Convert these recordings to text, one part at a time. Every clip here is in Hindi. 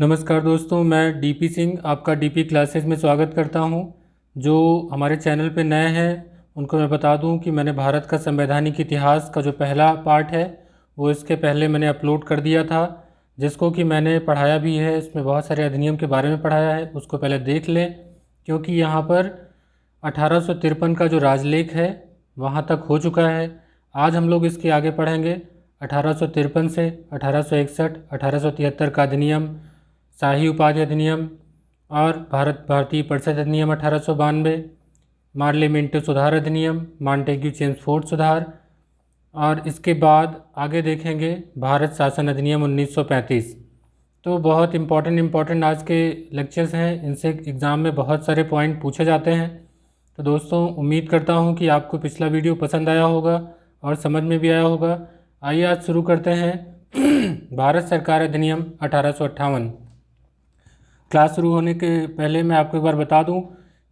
नमस्कार दोस्तों, मैं डीपी सिंह आपका डीपी क्लासेस में स्वागत करता हूं। जो हमारे चैनल पे नए हैं उनको मैं बता दूं कि मैंने भारत का संवैधानिक इतिहास का जो पहला पार्ट है वो इसके पहले मैंने अपलोड कर दिया था, जिसको कि मैंने पढ़ाया भी है। इसमें बहुत सारे अधिनियम के बारे में पढ़ाया है, उसको पहले देख लें, क्योंकि यहाँ पर 1853 का जो राजलेख है वहाँ तक हो चुका है। आज हम लोग इसके आगे पढ़ेंगे 1853 से 1861, 1873 का अधिनियम, शाही उपाधि अधिनियम और भारतीय परिषद अधिनियम 1892, पार्लियामेंट्री सुधार अधिनियम, मॉन्टेग्यू चेम्सफोर्ड सुधार, और इसके बाद आगे देखेंगे भारत शासन अधिनियम 1935। तो बहुत इम्पोर्टेंट आज के लेक्चर्स हैं, इनसे एग्ज़ाम में बहुत सारे पॉइंट पूछे जाते हैं। तो दोस्तों, उम्मीद करता हूँ कि आपको पिछला वीडियो पसंद आया होगा और समझ में भी आया होगा। आइए आज शुरू करते हैं भारत सरकार अधिनियम 1858। क्लास शुरू होने के पहले मैं आपको एक बार बता दूं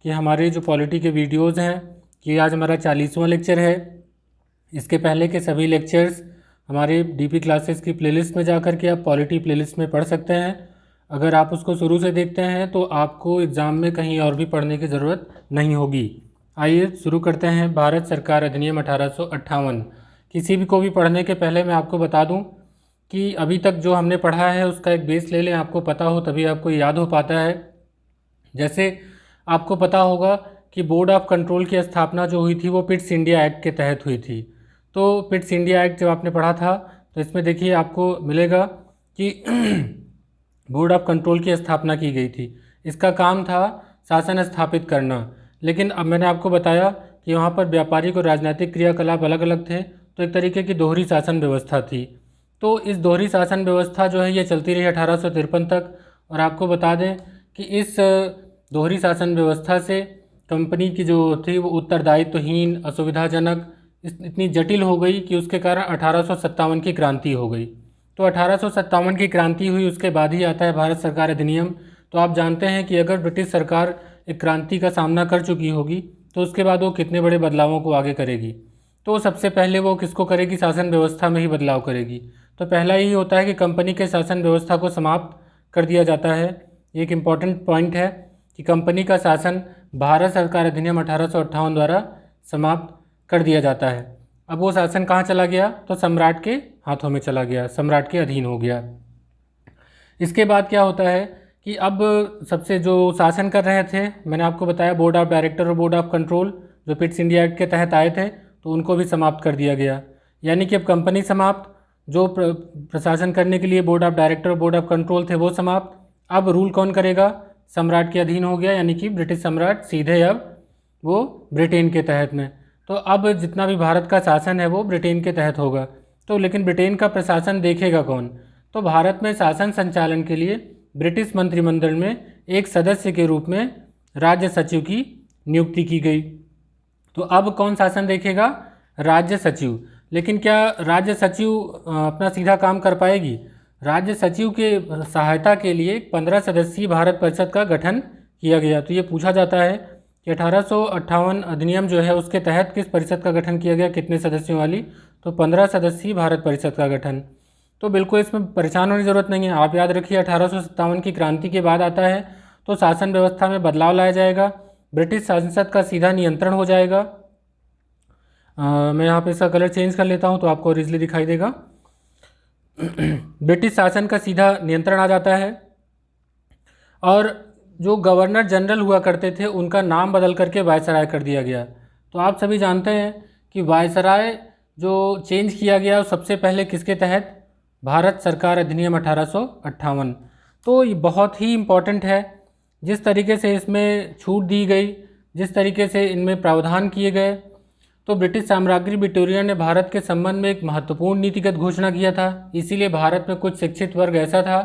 कि हमारे जो पॉलिटी के वीडियोस हैं, कि आज हमारा 40वां लेक्चर है। इसके पहले के सभी लेक्चर्स हमारे डीपी क्लासेस की प्लेलिस्ट में जाकर के आप पॉलिटी प्लेलिस्ट में पढ़ सकते हैं। अगर आप उसको शुरू से देखते हैं तो आपको एग्ज़ाम में कहीं और भी पढ़ने की ज़रूरत नहीं होगी। आइए शुरू करते हैं भारत सरकार अधिनियम 1858। किसी भी को भी पढ़ने के पहले मैं आपको बता दूं कि अभी तक जो हमने पढ़ा है उसका एक बेस ले लें, आपको पता हो तभी आपको याद हो पाता है। जैसे आपको पता होगा कि बोर्ड ऑफ कंट्रोल की स्थापना जो हुई थी वो पिट्स इंडिया एक्ट के तहत हुई थी। तो पिट्स इंडिया एक्ट जब आपने पढ़ा था तो इसमें देखिए आपको मिलेगा कि बोर्ड ऑफ कंट्रोल की स्थापना की गई थी। इसका काम था शासन स्थापित करना, लेकिन अब मैंने आपको बताया कि वहाँ पर व्यापारिक और राजनीतिक क्रियाकलाप अलग अलग थे, तो एक तरीके की दोहरी शासन व्यवस्था थी। तो इस दोहरी शासन व्यवस्था जो है ये चलती रही 1853 तक। और आपको बता दें कि इस दोहरी शासन व्यवस्था से कंपनी की जो थी वो उत्तरदायित्वहीन, असुविधाजनक, इतनी जटिल हो गई कि उसके कारण 1857 की क्रांति हो गई। तो 1857 की क्रांति हुई, उसके बाद ही आता है भारत सरकार अधिनियम। तो आप जानते हैं कि अगर ब्रिटिश सरकार एक क्रांति का सामना कर चुकी होगी तो उसके बाद वो कितने बड़े बदलावों को आगे करेगी। तो सबसे पहले वो किसको करेगी? शासन व्यवस्था में ही बदलाव करेगी। तो पहला यही होता है कि कंपनी के शासन व्यवस्था को समाप्त कर दिया जाता है। ये एक इम्पॉर्टेंट पॉइंट है कि कंपनी का शासन भारत सरकार अधिनियम 1858 द्वारा समाप्त कर दिया जाता है। अब वो शासन कहाँ चला गया? तो सम्राट के हाथों में चला गया, सम्राट के अधीन हो गया। इसके बाद क्या होता है कि अब सबसे जो शासन कर रहे थे, मैंने आपको बताया बोर्ड ऑफ डायरेक्टर और बोर्ड ऑफ कंट्रोल जो पिट्स इंडिया एक्ट के तहत आए थे, तो उनको भी समाप्त कर दिया गया। यानी कि अब कंपनी समाप्त, जो प्रशासन करने के लिए बोर्ड ऑफ डायरेक्टर और बोर्ड ऑफ कंट्रोल थे वो समाप्त। अब रूल कौन करेगा? सम्राट के अधीन हो गया, यानी कि ब्रिटिश सम्राट सीधे अब वो ब्रिटेन के तहत में। तो अब जितना भी भारत का शासन है वो ब्रिटेन के तहत होगा। तो लेकिन ब्रिटेन का प्रशासन देखेगा कौन? तो भारत में शासन संचालन के लिए ब्रिटिश मंत्रिमंडल में एक सदस्य के रूप में राज्य सचिव की नियुक्ति की गई। तो अब कौन शासन देखेगा? राज्य सचिव। लेकिन क्या राज्य सचिव अपना सीधा काम कर पाएगी? राज्य सचिव के सहायता के लिए 15 सदस्यीय भारत परिषद का गठन किया गया। तो ये पूछा जाता है कि 1858 अधिनियम जो है उसके तहत किस परिषद का गठन किया गया, कितने सदस्यों वाली? तो 15 सदस्यीय भारत परिषद का गठन। तो बिल्कुल इसमें परेशान होने की ज़रूरत नहीं है। आप याद रखिए 1857 की क्रांति के बाद आता है तो शासन व्यवस्था में बदलाव लाया जाएगा, ब्रिटिश संसद का सीधा नियंत्रण हो जाएगा। मैं यहाँ पे इसका कलर चेंज कर लेता हूँ तो आपको और इजली दिखाई देगा। ब्रिटिश शासन का सीधा नियंत्रण आ जाता है और जो गवर्नर जनरल हुआ करते थे उनका नाम बदल करके वायसराय कर दिया गया। तो आप सभी जानते हैं कि वायसराय जो चेंज किया गया सबसे पहले किसके तहत? भारत सरकार अधिनियम 1858। तो ये बहुत ही इम्पॉर्टेंट है। जिस तरीके से इसमें छूट दी गई, जिस तरीके से इनमें प्रावधान किए गए, तो ब्रिटिश साम्राज्ञी विक्टोरिया ने भारत के संबंध में एक महत्वपूर्ण नीतिगत घोषणा किया था। इसीलिए भारत में कुछ शिक्षित वर्ग ऐसा था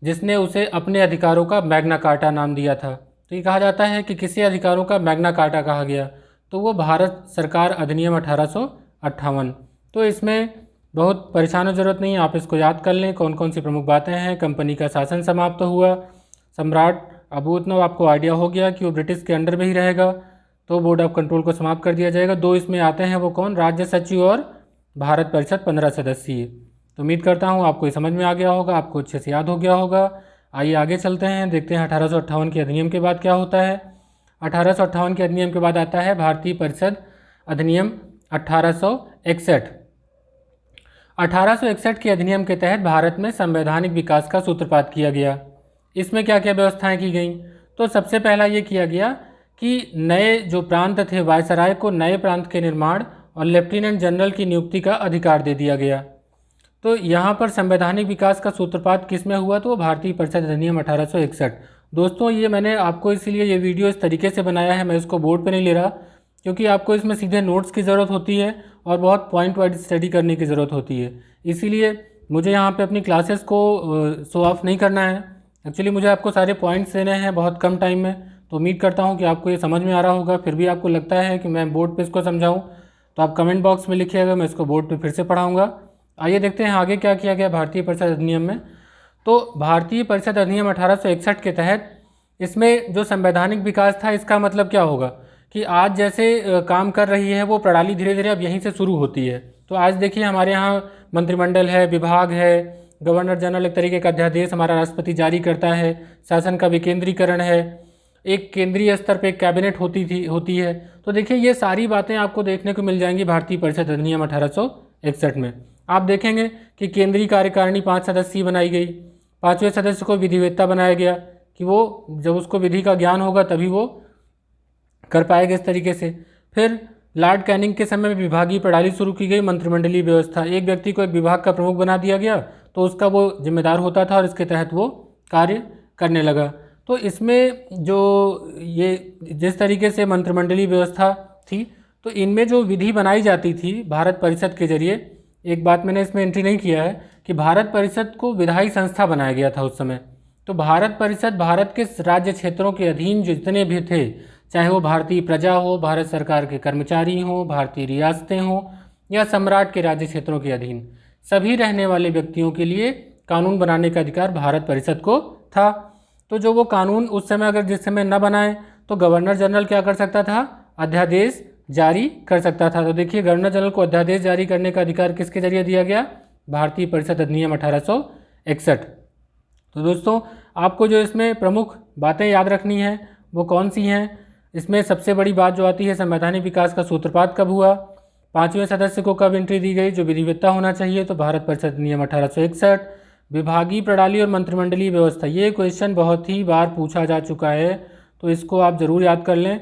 जिसने उसे अपने अधिकारों का मैग्ना कार्टा नाम दिया था। तो ये कहा जाता है कि किसी अधिकारों का मैग्ना कार्टा कहा गया, तो वो भारत सरकार अधिनियम 1858। तो इसमें बहुत परेशान होने की ज़रूरत नहीं है, आप इसको याद कर लें कौन कौन सी प्रमुख बातें हैं। कंपनी का शासन समाप्त हुआ, सम्राट, अब वो इतना आपको आइडिया हो गया कि वो ब्रिटिश के अंडर में ही रहेगा, तो बोर्ड ऑफ कंट्रोल को समाप्त कर दिया जाएगा। दो इसमें आते हैं, वो कौन? राज्य सचिव और भारत परिषद 15 सदस्यीय। तो उम्मीद करता हूँ आपको ये समझ में आ गया होगा, आपको अच्छे से याद हो गया होगा। आइए आगे चलते हैं, देखते हैं 1858 के अधिनियम के बाद क्या होता है। 1858 के अधिनियम के बाद आता है भारतीय परिषद अधिनियम 1861। 1861 के अधिनियम के तहत भारत में संवैधानिक विकास का सूत्रपात किया गया। इसमें क्या क्या व्यवस्थाएं की गईं? तो सबसे पहला ये किया गया कि नए जो प्रांत थे, वायसराय को नए प्रांत के निर्माण और लेफ्टिनेंट जनरल की नियुक्ति का अधिकार दे दिया गया। तो यहाँ पर संवैधानिक विकास का सूत्रपात किस में हुआ? तो भारतीय परिषद अधिनियम 1861। दोस्तों ये मैंने आपको इसलिए ये वीडियो इस तरीके से बनाया है, मैं इसको बोर्ड पे नहीं ले रहा, क्योंकि आपको इसमें सीधे नोट्स की ज़रूरत होती है और बहुत पॉइंट वाइज स्टडी करने की ज़रूरत होती है। इसीलिए मुझे यहाँ पे अपनी क्लासेस को शो ऑफ नहीं करना है। एक्चुअली मुझे आपको सारे पॉइंट्स देने हैं बहुत कम टाइम में, तो उम्मीद करता हूँ कि आपको ये समझ में आ रहा होगा। फिर भी आपको लगता है कि मैं बोर्ड पे इसको समझाऊँ तो आप कमेंट बॉक्स में लिखिएगा, मैं इसको बोर्ड पे फिर से पढ़ाऊँगा। आइए देखते हैं आगे क्या किया गया भारतीय परिषद अधिनियम में। तो भारतीय परिषद अधिनियम 1861 के तहत इसमें जो संवैधानिक विकास था, इसका मतलब क्या होगा कि आज जैसे काम कर रही है वो प्रणाली धीरे धीरे अब यहीं से शुरू होती है। तो आज देखिए हमारे यहाँ मंत्रिमंडल है, विभाग है, गवर्नर जनरल एक तरीके का अध्यादेश हमारा राष्ट्रपति जारी करता है, शासन का विकेंद्रीकरण है, एक केंद्रीय स्तर पे एक कैबिनेट होती है। तो देखिए ये सारी बातें आपको देखने को मिल जाएंगी भारतीय परिषद अधिनियम 1861 में। आप देखेंगे कि केंद्रीय कार्यकारिणी 5 सदस्यीय बनाई गई, 5वें सदस्य को विधिवेत्ता बनाया गया कि वो जब उसको विधि का ज्ञान होगा तभी वो कर पाएगा इस तरीके से। फिर लॉर्ड कैनिंग के समय में विभागीय प्रणाली शुरू की गई, मंत्रिमंडलीय व्यवस्था, एक व्यक्ति को एक विभाग का प्रमुख बना दिया गया तो उसका वो जिम्मेदार होता था और इसके तहत वो कार्य करने लगा। तो इसमें जो ये जिस तरीके से मंत्रिमंडलीय व्यवस्था थी, तो इनमें जो विधि बनाई जाती थी भारत परिषद के जरिए, एक बात मैंने इसमें एंट्री नहीं किया है कि भारत परिषद को विधायी संस्था बनाया गया था उस समय। तो भारत परिषद भारत के राज्य क्षेत्रों के अधीन जितने भी थे, चाहे वो भारतीय प्रजा हो, भारत सरकार के कर्मचारी हों, भारतीय रियासतें हों या सम्राट के राज्य क्षेत्रों के अधीन, सभी रहने वाले व्यक्तियों के लिए कानून बनाने का अधिकार भारत परिषद को था। तो जो वो कानून उस समय अगर जिस समय न बनाए तो गवर्नर जनरल क्या कर सकता था? अध्यादेश जारी कर सकता था। तो देखिए गवर्नर जनरल को अध्यादेश जारी करने का अधिकार किसके जरिए दिया गया? भारतीय परिषद अधिनियम 1861। तो दोस्तों आपको जो इसमें प्रमुख बातें याद रखनी है वो कौन सी हैं? इसमें सबसे बड़ी बात जो आती है, संवैधानिक विकास का सूत्रपात कब हुआ, 5वें सदस्य को कब एंट्री दी गई, जो विधिवेत्ता होना चाहिए, तो भारत परिषद अधिनियम 1861। विभागीय प्रणाली और मंत्रिमंडलीय व्यवस्था, ये क्वेश्चन बहुत ही बार पूछा जा चुका है, तो इसको आप ज़रूर याद कर लें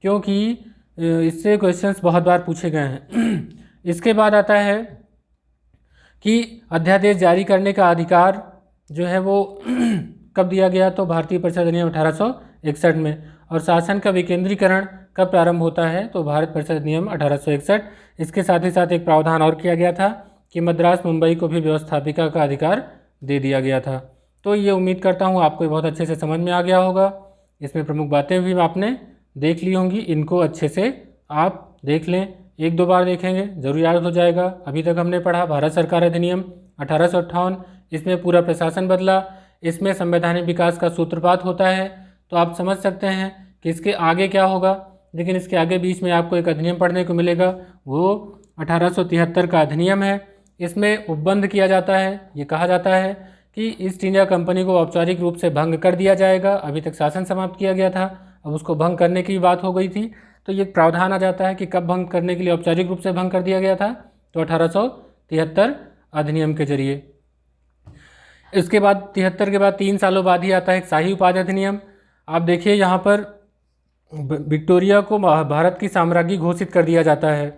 क्योंकि इससे क्वेश्चंस बहुत बार पूछे गए हैं। इसके बाद आता है कि अध्यादेश जारी करने का अधिकार जो है वो कब दिया गया, तो भारतीय परिषद अधिनियम 1861 में। और शासन का विकेंद्रीकरण कब प्रारंभ होता है, तो भारत परिषद अधिनियम 1861। इसके साथ ही साथ एक प्रावधान और किया गया था कि मद्रास मुंबई को भी व्यवस्थापिका का अधिकार दे दिया गया था। तो ये उम्मीद करता हूँ आपको बहुत अच्छे से समझ में आ गया होगा। इसमें प्रमुख बातें भी आपने देख ली होंगी, इनको अच्छे से आप देख लें, 1-2 बार देखेंगे ज़रूर याद हो जाएगा। अभी तक हमने पढ़ा भारत सरकार अधिनियम 1858, इसमें पूरा प्रशासन बदला, इसमें संवैधानिक विकास का सूत्रपात होता है। तो आप समझ सकते हैं कि इसके आगे क्या होगा, लेकिन इसके आगे बीच में आपको एक अधिनियम पढ़ने को मिलेगा, वो 1873 का अधिनियम है। इसमें उपबंध किया जाता है, ये कहा जाता है कि ईस्ट इंडिया कंपनी को औपचारिक रूप से भंग कर दिया जाएगा। अभी तक शासन समाप्त किया गया था, अब उसको भंग करने की बात हो गई थी, तो ये प्रावधान आ जाता है कि कब भंग करने के लिए औपचारिक रूप से भंग कर दिया गया था, तो 1873 अधिनियम के जरिए। इसके बाद 73 के बाद 3 सालों बाद ही आता है एक शाही उपाधि अधिनियम। आप देखिए यहाँ पर विक्टोरिया को भारत की साम्राज्ञी घोषित कर दिया जाता है।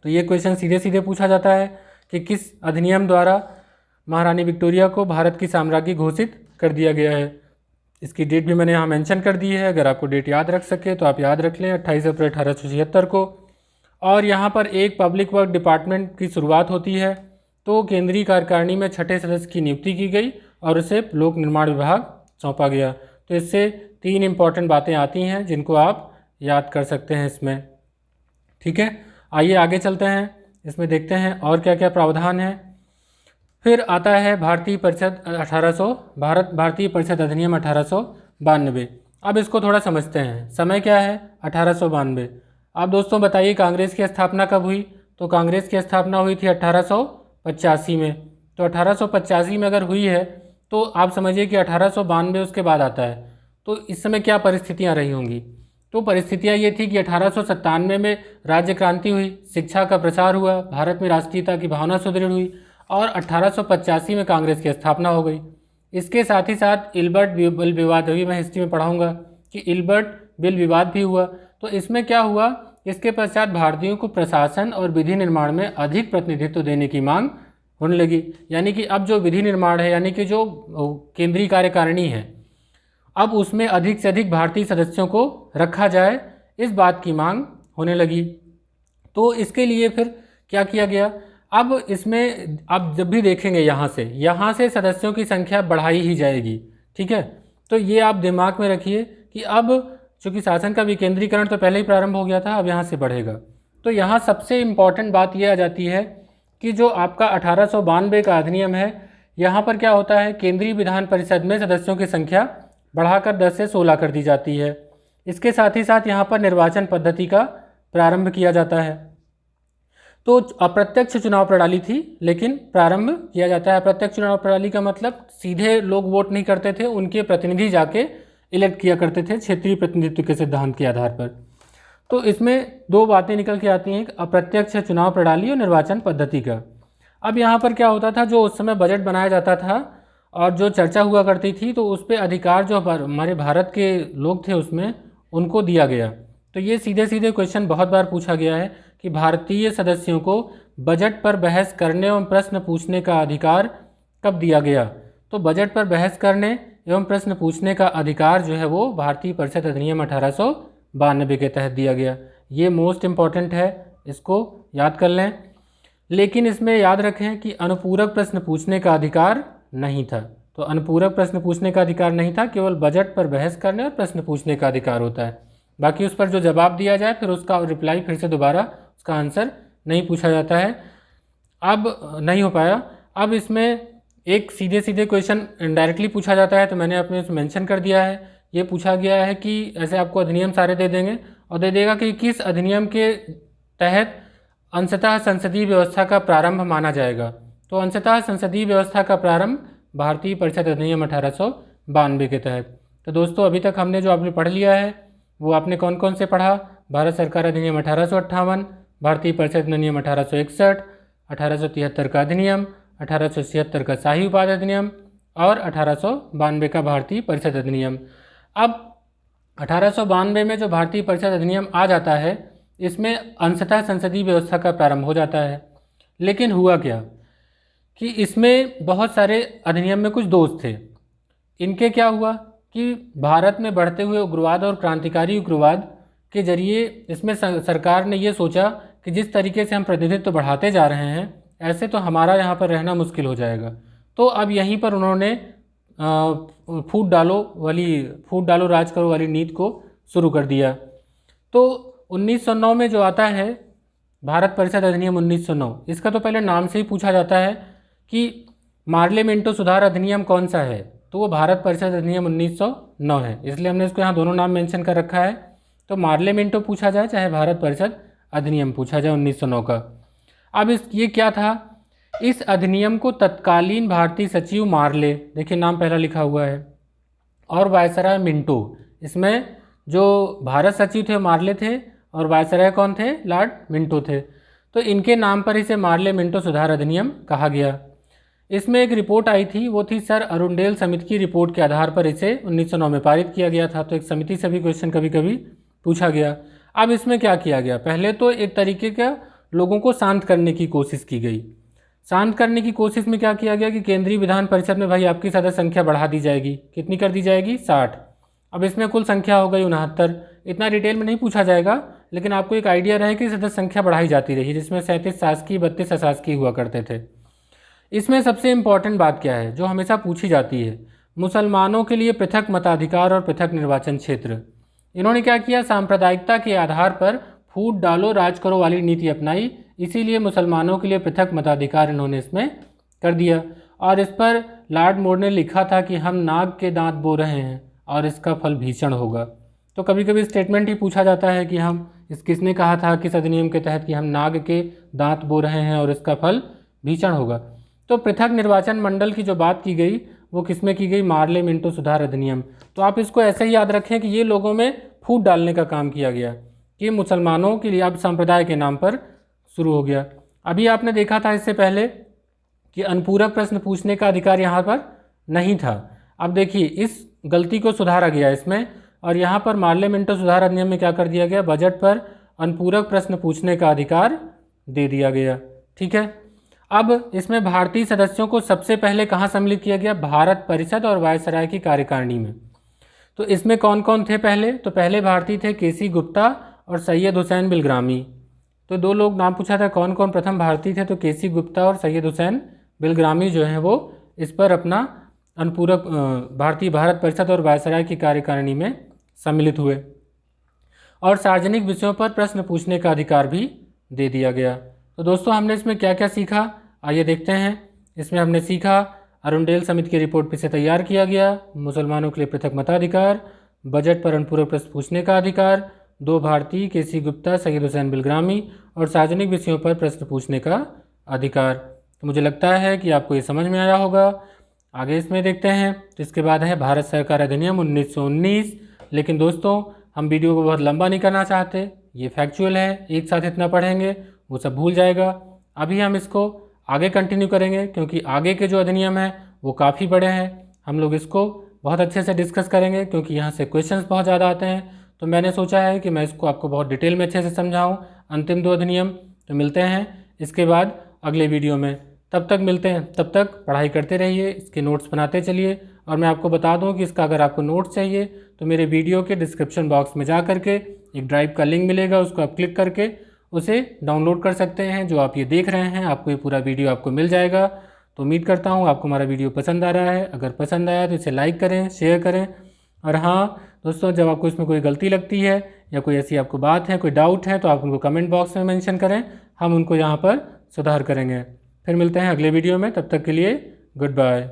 तो ये क्वेश्चन सीधे सीधे पूछा जाता है कि किस अधिनियम द्वारा महारानी विक्टोरिया को भारत की साम्राज्ञी घोषित कर दिया गया है। इसकी डेट भी मैंने यहाँ मेंशन कर दी है, अगर आपको डेट याद रख सके तो आप याद रख लें, 28 अप्रैल 1876 को। और यहाँ पर एक पब्लिक वर्क डिपार्टमेंट की शुरुआत होती है, तो केंद्रीय कार्यकारिणी में 6ठे सदस्य की नियुक्ति की गई और उसे लोक निर्माण विभाग सौंपा गया। तो इससे 3 इम्पॉर्टेंट बातें आती हैं जिनको आप याद कर सकते हैं इसमें, ठीक है। आइए आगे चलते हैं, इसमें देखते हैं और क्या क्या प्रावधान है। फिर आता है भारतीय परिषद भारतीय परिषद अधिनियम 1892। अब इसको थोड़ा समझते हैं, समय क्या है 1892। आप दोस्तों बताइए कांग्रेस की स्थापना कब हुई, तो कांग्रेस की स्थापना हुई थी 1885 में। तो 1885 में अगर हुई है तो आप समझिए कि 1892 उसके बाद आता है। तो इस समय क्या परिस्थितियाँ रही होंगी? तो परिस्थितियाँ ये थी कि 1897 में राज्य क्रांति हुई, शिक्षा का प्रसार हुआ, भारत में राष्ट्रीयता की भावना सुदृढ़ हुई और 1885 में कांग्रेस की स्थापना हो गई। इसके साथ ही साथ इल्बर्ट बिल विवाद, अभी मैं हिस्ट्री में पढ़ाऊँगा कि इल्बर्ट बिल विवाद भी हुआ। तो इसमें क्या हुआ, इसके पश्चात भारतीयों को प्रशासन और विधि निर्माण में अधिक प्रतिनिधित्व देने की मांग होने लगी। यानी कि अब जो विधि निर्माण है, यानी कि जो केंद्रीय कार्यकारिणी है, अब उसमें अधिक से अधिक भारतीय सदस्यों को रखा जाए, इस बात की मांग होने लगी। तो इसके लिए फिर क्या किया गया, अब इसमें आप जब भी देखेंगे यहाँ से सदस्यों की संख्या बढ़ाई ही जाएगी, ठीक है। तो ये आप दिमाग में रखिए कि अब चूँकि शासन का विकेंद्रीकरण तो पहले ही प्रारंभ हो गया था, अब यहाँ से बढ़ेगा। तो यहाँ सबसे इम्पॉर्टेंट बात यह आ जाती है कि जो आपका 1892 का अधिनियम है, यहाँ पर क्या होता है, केंद्रीय विधान परिषद में सदस्यों की संख्या बढ़ाकर 10 से 16 कर दी जाती है। इसके साथ ही साथ यहाँ पर निर्वाचन पद्धति का प्रारंभ किया जाता है। तो अप्रत्यक्ष चुनाव प्रणाली थी, लेकिन प्रारंभ किया जाता है। अप्रत्यक्ष चुनाव प्रणाली का मतलब सीधे लोग वोट नहीं करते थे, उनके प्रतिनिधि जाके इलेक्ट किया करते थे क्षेत्रीय प्रतिनिधित्व के सिद्धांत के आधार पर। तो इसमें दो बातें निकल के आती हैं, अप्रत्यक्ष चुनाव प्रणाली और निर्वाचन पद्धति का। अब यहाँ पर क्या होता था, जो उस समय बजट बनाया जाता था और जो चर्चा हुआ करती थी, तो उस पर अधिकार जो हमारे भारत के लोग थे उसमें उनको दिया गया। तो ये सीधे सीधे क्वेश्चन बहुत बार पूछा गया है कि भारतीय सदस्यों को बजट पर बहस करने एवं प्रश्न पूछने का अधिकार कब दिया गया। तो बजट पर बहस करने एवं प्रश्न पूछने का अधिकार जो है वो भारतीय परिषद अधिनियम 1892 के तहत दिया गया। ये मोस्ट इम्पॉर्टेंट है, इसको याद कर लें। लेकिन इसमें याद रखें कि अनुपूरक प्रश्न पूछने का अधिकार नहीं था। तो अनुपूरक प्रश्न पूछने का अधिकार नहीं था, केवल बजट पर बहस करने और प्रश्न पूछने का अधिकार होता है। बाकी उस पर जो जवाब दिया जाए फिर उसका रिप्लाई फिर से दोबारा उसका आंसर नहीं पूछा जाता है। अब नहीं हो पाया। अब इसमें एक सीधे सीधे क्वेश्चन इनडायरेक्टली पूछा जाता है, तो मैंने अपने उसमें मेंशन कर दिया है। ये पूछा गया है कि ऐसे आपको अधिनियम सारे दे देंगे और दे देगा कि किस अधिनियम के तहत अंशतः संसदीय व्यवस्था का प्रारंभ माना जाएगा। तो अंशतः संसदीय व्यवस्था का प्रारंभ भारतीय परिषद अधिनियम 1892 के तहत। तो दोस्तों अभी तक हमने जो आपने पढ़ लिया है वो आपने कौन कौन से पढ़ा, भारत सरकार अधिनियम 1858, भारतीय परिषद अधिनियम 1861, 1873 का अधिनियम, 1876 का शाही उपाधि अधिनियम और 1892 का भारतीय परिषद अधिनियम। अब 1892 में जो भारतीय परिषद अधिनियम आ जाता है, इसमें अंशतः संसदीय व्यवस्था का प्रारंभ हो जाता है। लेकिन हुआ क्या कि इसमें बहुत सारे अधिनियम में कुछ दोष थे। इनके क्या हुआ कि भारत में बढ़ते हुए उग्रवाद और क्रांतिकारी उग्रवाद के जरिए इसमें सरकार ने ये सोचा कि जिस तरीके से हम प्रतिनिधित्व बढ़ाते जा रहे हैं, ऐसे तो हमारा यहाँ पर रहना मुश्किल हो जाएगा। तो अब यहीं पर उन्होंने फूट डालो राज करो वाली नीति को शुरू कर दिया। तो 1909 में जो आता है भारत परिषद अधिनियम 1909, इसका तो पहले नाम से ही पूछा जाता है कि मार्लियामेंटो सुधार अधिनियम कौन सा है, तो वो भारत परिषद अधिनियम 1909 है। इसलिए हमने इसको यहाँ दोनों नाम मेंशन कर रखा है। तो मार्लियामेंटो पूछा जाए चाहे भारत परिषद अधिनियम पूछा जाए 1909 का। अब ये क्या था, इस अधिनियम को तत्कालीन भारतीय सचिव मार्ले, देखिए नाम पहला लिखा हुआ है, और वायसराय मिंटो, इसमें जो भारत सचिव थे मार्ले थे और वायसराय कौन थे, लॉर्ड मिंटो थे। तो इनके नाम पर इसे मार्ले-मिंटो सुधार अधिनियम कहा गया। इसमें एक रिपोर्ट आई थी, वो थी सर अरुणडेल समिति की रिपोर्ट के आधार पर इसे 1909 में पारित किया गया था। तो एक समिति से भी क्वेश्चन कभी कभी पूछा गया। अब इसमें क्या किया गया, पहले तो एक तरीके का लोगों को शांत करने की कोशिश की गई। शांत करने की कोशिश में क्या किया गया कि केंद्रीय विधान परिषद में भाई आपकी सदस्य संख्या बढ़ा दी जाएगी। कितनी कर दी जाएगी, 60। अब इसमें कुल संख्या हो गई 69। इतना डिटेल में नहीं पूछा जाएगा, लेकिन आपको एक आइडिया रहे कि सदस्य संख्या बढ़ाई जाती रही, जिसमें 37 शासकीय 32 अशासकीय हुआ करते थे। इसमें सबसे इम्पॉर्टेंट बात क्या है जो हमेशा पूछी जाती है, मुसलमानों के लिए पृथक मताधिकार और पृथक निर्वाचन क्षेत्र। इन्होंने क्या किया, सांप्रदायिकता के आधार पर फूट डालो राज करो वाली नीति अपनाई, इसीलिए मुसलमानों के लिए पृथक मताधिकार इन्होंने इसमें कर दिया। और इस पर लॉर्ड मोर ने लिखा था कि हम नाग के दांत बो रहे हैं और इसका फल भीषण होगा। तो कभी कभी स्टेटमेंट ही पूछा जाता है कि किसने कहा था किस अधिनियम के तहत कि हम नाग के दांत बो रहे हैं और इसका फल भीषण होगा। तो पृथक निर्वाचन मंडल की जो बात की गई वो किसमें की गई, मार्ले मिंटो सुधार अधिनियम। तो आप इसको ऐसे ही याद रखें कि ये लोगों में फूट डालने का काम किया गया कि मुसलमानों के लिए अब संप्रदाय के नाम पर शुरू हो गया। अभी आपने देखा था इससे पहले कि अनुपूरक प्रश्न पूछने का अधिकार यहाँ पर नहीं था। अब देखिए इस गलती को सुधारा गया इसमें, और यहाँ पर मार्ले मिंटो सुधार अधिनियम में क्या कर दिया गया, बजट पर अनुपूरक प्रश्न पूछने का अधिकार दे दिया गया। ठीक है, अब इसमें भारतीय सदस्यों को सबसे पहले कहाँ सम्मिलित किया गया, भारत परिषद और वायसराय की कार्यकारिणी में। तो इसमें कौन कौन थे पहले, तो पहले भारतीय थे केसी गुप्ता और सैयद हुसैन बिलग्रामी। तो दो लोग नाम पूछा था कौन कौन प्रथम भारतीय थे, तो केसी गुप्ता और सैयद हुसैन बिलग्रामी जो हैं वो इस पर अपना अनुपूरक भारतीय भारत परिषद और वायसराय की कार्यकारिणी में सम्मिलित हुए। और सार्वजनिक विषयों पर प्रश्न पूछने का अधिकार भी दे दिया गया। तो दोस्तों हमने इसमें क्या क्या सीखा, आइए देखते हैं। इसमें हमने सीखा अरुणडेल समिति की रिपोर्ट पे से तैयार किया गया, मुसलमानों के लिए पृथक मताधिकार, बजट पर अनुपूरक प्रश्न पूछने का अधिकार, दो भारतीय केसी गुप्ता सैयद हुसैन बिलग्रामी, और सार्वजनिक विषयों पर प्रश्न पूछने का अधिकार। तो मुझे लगता है कि आपको ये समझ में आया होगा। आगे इसमें देखते हैं। तो इसके बाद है भारत सरकार अधिनियम 1919। लेकिन दोस्तों हम वीडियो को बहुत लंबा नहीं करना चाहते, ये फैक्चुअल है, एक साथ इतना पढ़ेंगे वो सब भूल जाएगा। अभी हम इसको आगे कंटिन्यू करेंगे क्योंकि आगे के जो अधिनियम हैं वो काफ़ी बड़े हैं। हम लोग इसको बहुत अच्छे से डिस्कस करेंगे क्योंकि यहाँ से क्वेश्चंस बहुत ज़्यादा आते हैं। तो मैंने सोचा है कि मैं इसको आपको बहुत डिटेल में अच्छे से समझाऊँ अंतिम दो अधिनियम। तो मिलते हैं इसके बाद अगले वीडियो में, तब तक मिलते हैं। तब तक पढ़ाई करते रहिए, इसके नोट्स बनाते चलिए। और मैं आपको बता दूं कि इसका अगर आपको नोट्स चाहिए तो मेरे वीडियो के डिस्क्रिप्शन बॉक्स में जा करके एक ड्राइव का लिंक मिलेगा, उसको आप क्लिक करके उसे डाउनलोड कर सकते हैं। जो आप ये देख रहे हैं आपको ये पूरा वीडियो आपको मिल जाएगा। तो उम्मीद करता हूँ आपको हमारा वीडियो पसंद आ रहा है। अगर पसंद आया तो इसे लाइक करें, शेयर करें। और हाँ दोस्तों, जब आपको इसमें कोई गलती लगती है या कोई ऐसी आपको बात है, कोई डाउट है, तो आप उनको कमेंट बॉक्स में मेंशन करें, हम उनको यहाँ पर सुधार करेंगे। फिर मिलते हैं अगले वीडियो में, तब तक के लिए गुड बाय।